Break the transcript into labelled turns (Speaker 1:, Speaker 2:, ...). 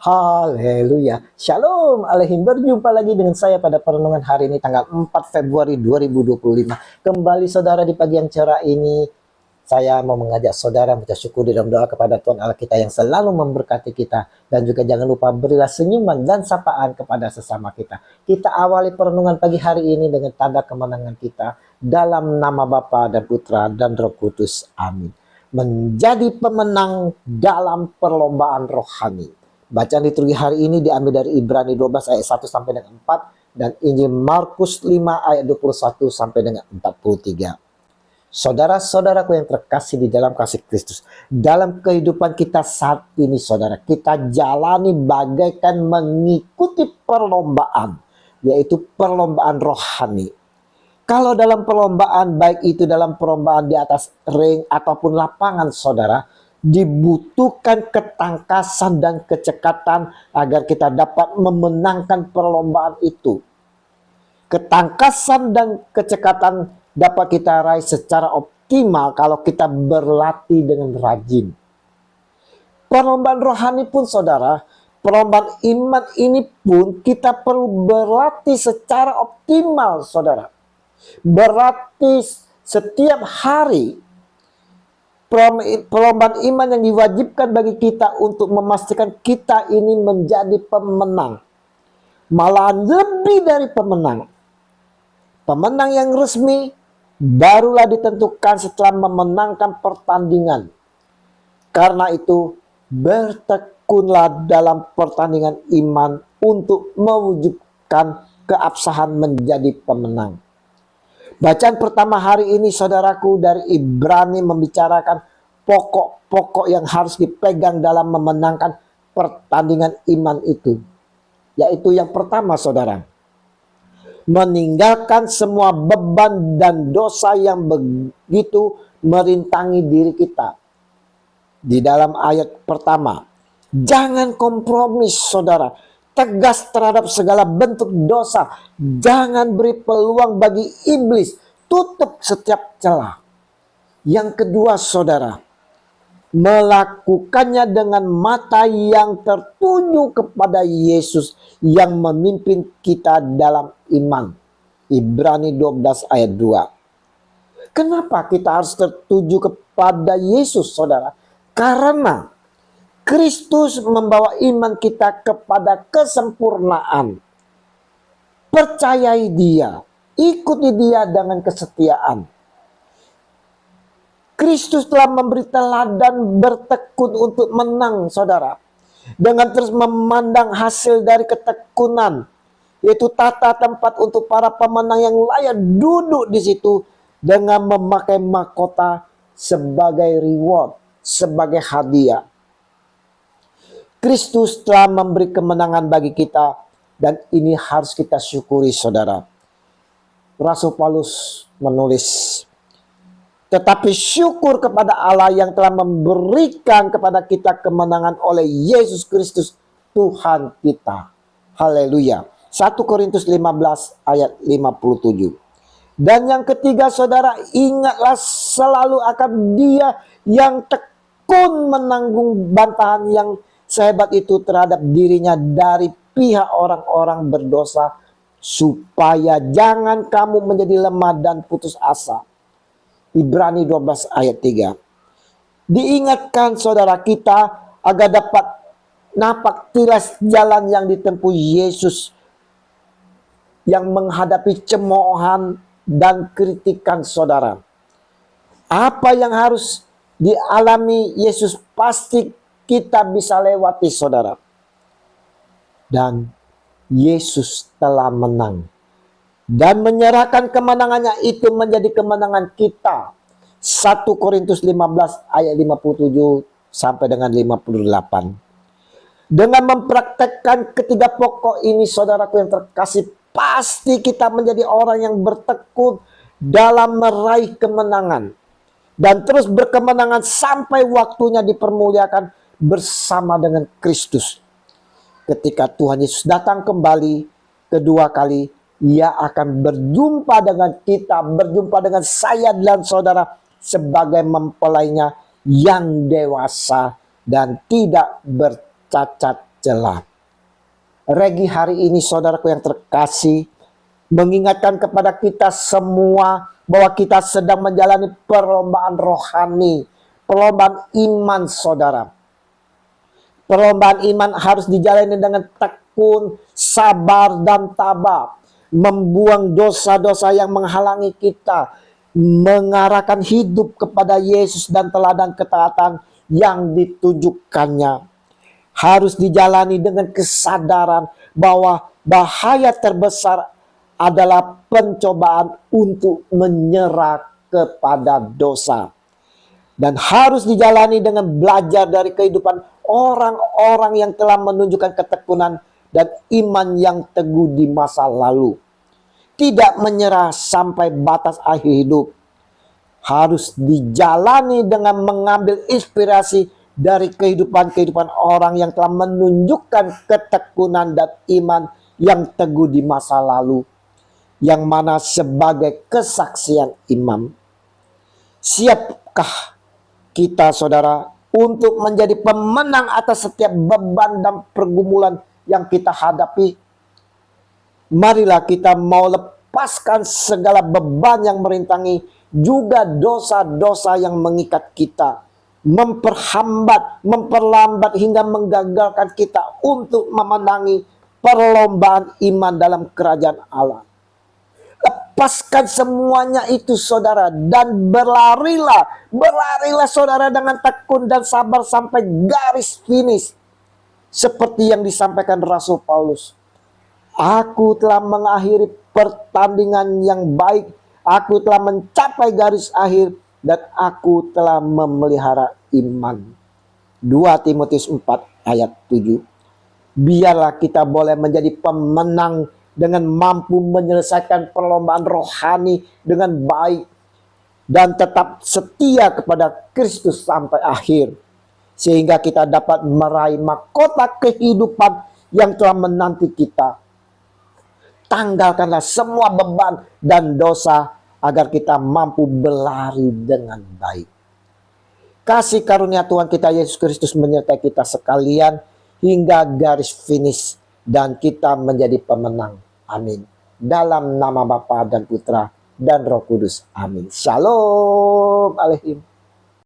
Speaker 1: Haleluya. Shalom Alehim. Berjumpa lagi dengan saya pada perenungan hari ini tanggal 4 Februari 2025. Kembali saudara di pagi yang cerah ini. Saya mau mengajak saudara mengucap syukur dalam doa kepada Tuhan Allah kita yang selalu memberkati kita. Dan juga jangan lupa berilah senyuman dan sapaan kepada sesama kita. Kita awali perenungan pagi hari ini dengan tanda kemenangan kita. Dalam nama Bapa dan Putra dan Roh Kudus. Amin. Menjadi pemenang dalam perlombaan rohani. Bacaan liturgi hari ini diambil dari Ibrani 12 ayat 1 sampai dengan 4 dan Injil Markus 5 ayat 21 sampai dengan 43. Saudara-saudaraku yang terkasih di dalam kasih Kristus, dalam kehidupan kita saat ini saudara, kita jalani bagaikan mengikuti perlombaan, yaitu perlombaan rohani. Kalau dalam perlombaan, baik itu dalam perlombaan di atas ring ataupun lapangan saudara, dibutuhkan ketangkasan dan kecekatan agar kita dapat memenangkan perlombaan itu. Ketangkasan dan kecekatan dapat kita raih secara optimal kalau kita berlatih dengan rajin. Perlombaan rohani pun saudara, perlombaan iman ini pun kita perlu berlatih secara optimal saudara. Berlatih setiap hari. Perlombaan iman yang diwajibkan bagi kita untuk memastikan kita ini menjadi pemenang. Malahan lebih dari pemenang. Pemenang yang resmi barulah ditentukan setelah memenangkan pertandingan. Karena itu bertekunlah dalam pertandingan iman untuk mewujudkan keabsahan menjadi pemenang. Bacaan pertama hari ini saudaraku dari Ibrani membicarakan pokok-pokok yang harus dipegang dalam memenangkan pertandingan iman itu. Yaitu yang pertama saudara, meninggalkan semua beban dan dosa yang begitu merintangi diri kita. Di dalam ayat pertama, jangan kompromis saudara. Tegas terhadap segala bentuk dosa. Jangan beri peluang bagi iblis. Tutup setiap celah. Yang kedua saudara, melakukannya dengan mata yang tertuju kepada Yesus yang memimpin kita dalam iman. Ibrani 12 ayat 2. Kenapa kita harus tertuju kepada Yesus saudara? Karena Kristus membawa iman kita kepada kesempurnaan. Percayai Dia, ikuti Dia dengan kesetiaan. Kristus telah memberi teladan bertekun untuk menang, saudara. Dengan terus memandang hasil dari ketekunan, yaitu tata tempat untuk para pemenang yang layak duduk di situ dengan memakai mahkota sebagai reward, sebagai hadiah. Kristus telah memberi kemenangan bagi kita dan ini harus kita syukuri saudara. Rasul Paulus menulis, tetapi syukur kepada Allah yang telah memberikan kepada kita kemenangan oleh Yesus Kristus Tuhan kita. Haleluya. 1 Korintus 15 ayat 57. Dan yang ketiga saudara, ingatlah selalu akan Dia yang tekun menanggung bantahan yang sehebat itu terhadap dirinya dari pihak orang-orang berdosa, supaya jangan kamu menjadi lemah dan putus asa. Ibrani 12 ayat 3. Diingatkan saudara kita agar dapat napak tilas jalan yang ditempuh Yesus yang menghadapi cemoohan dan kritikan saudara. Apa yang harus dialami Yesus pasti kita bisa lewati saudara. Dan Yesus telah menang. Dan menyerahkan kemenangannya itu menjadi kemenangan kita. 1 Korintus 15 ayat 57 sampai dengan 58. Dengan mempraktekkan ketiga pokok ini saudaraku yang terkasih, pasti kita menjadi orang yang bertekun dalam meraih kemenangan. Dan terus berkemenangan sampai waktunya dipermuliakan bersama dengan Kristus. Ketika Tuhan Yesus datang kembali kedua kali, Ia akan berjumpa dengan kita, berjumpa dengan saya dan saudara sebagai mempelainya yang dewasa dan tidak bercacat celah. Regi hari ini saudaraku yang terkasih, mengingatkan kepada kita semua bahwa kita sedang menjalani perlombaan rohani, perlombaan iman saudara. Perlombaan iman harus dijalani dengan tekun, sabar, dan tabah. Membuang dosa-dosa yang menghalangi kita, mengarahkan hidup kepada Yesus dan teladan ketaatan yang ditunjukkannya. Harus dijalani dengan kesadaran bahwa bahaya terbesar adalah pencobaan untuk menyerah kepada dosa. Dan harus dijalani dengan belajar dari kehidupan orang-orang yang telah menunjukkan ketekunan dan iman yang teguh di masa lalu. Tidak menyerah sampai batas akhir hidup. Harus dijalani dengan mengambil inspirasi dari kehidupan-kehidupan orang yang telah menunjukkan ketekunan dan iman yang teguh di masa lalu, yang mana sebagai kesaksian imam. Siapkah kita saudara untuk menjadi pemenang atas setiap beban dan pergumulan yang kita hadapi? Marilah kita mau lepaskan segala beban yang merintangi, juga dosa-dosa yang mengikat kita, memperlambat hingga menggagalkan kita untuk memenangi perlombaan iman dalam kerajaan Allah. Lepaskan semuanya itu saudara, dan berlarilah saudara dengan tekun dan sabar sampai garis finish. Seperti yang disampaikan Rasul Paulus, aku telah mengakhiri pertandingan yang baik, aku telah mencapai garis akhir, dan aku telah memelihara iman. 2 Timotius 4 ayat 7. Biarlah kita boleh menjadi pemenang dengan mampu menyelesaikan perlombaan rohani dengan baik, dan tetap setia kepada Kristus sampai akhir, sehingga kita dapat meraih mahkota kehidupan yang telah menanti kita. Tanggalkanlah semua beban dan dosa agar kita mampu berlari dengan baik. Kasih karunia Tuhan kita Yesus Kristus menyertai kita sekalian hingga garis finish, dan kita menjadi pemenang. Amin. Dalam nama Bapa dan Putra dan Roh Kudus. Amin. Shalom Aleichem.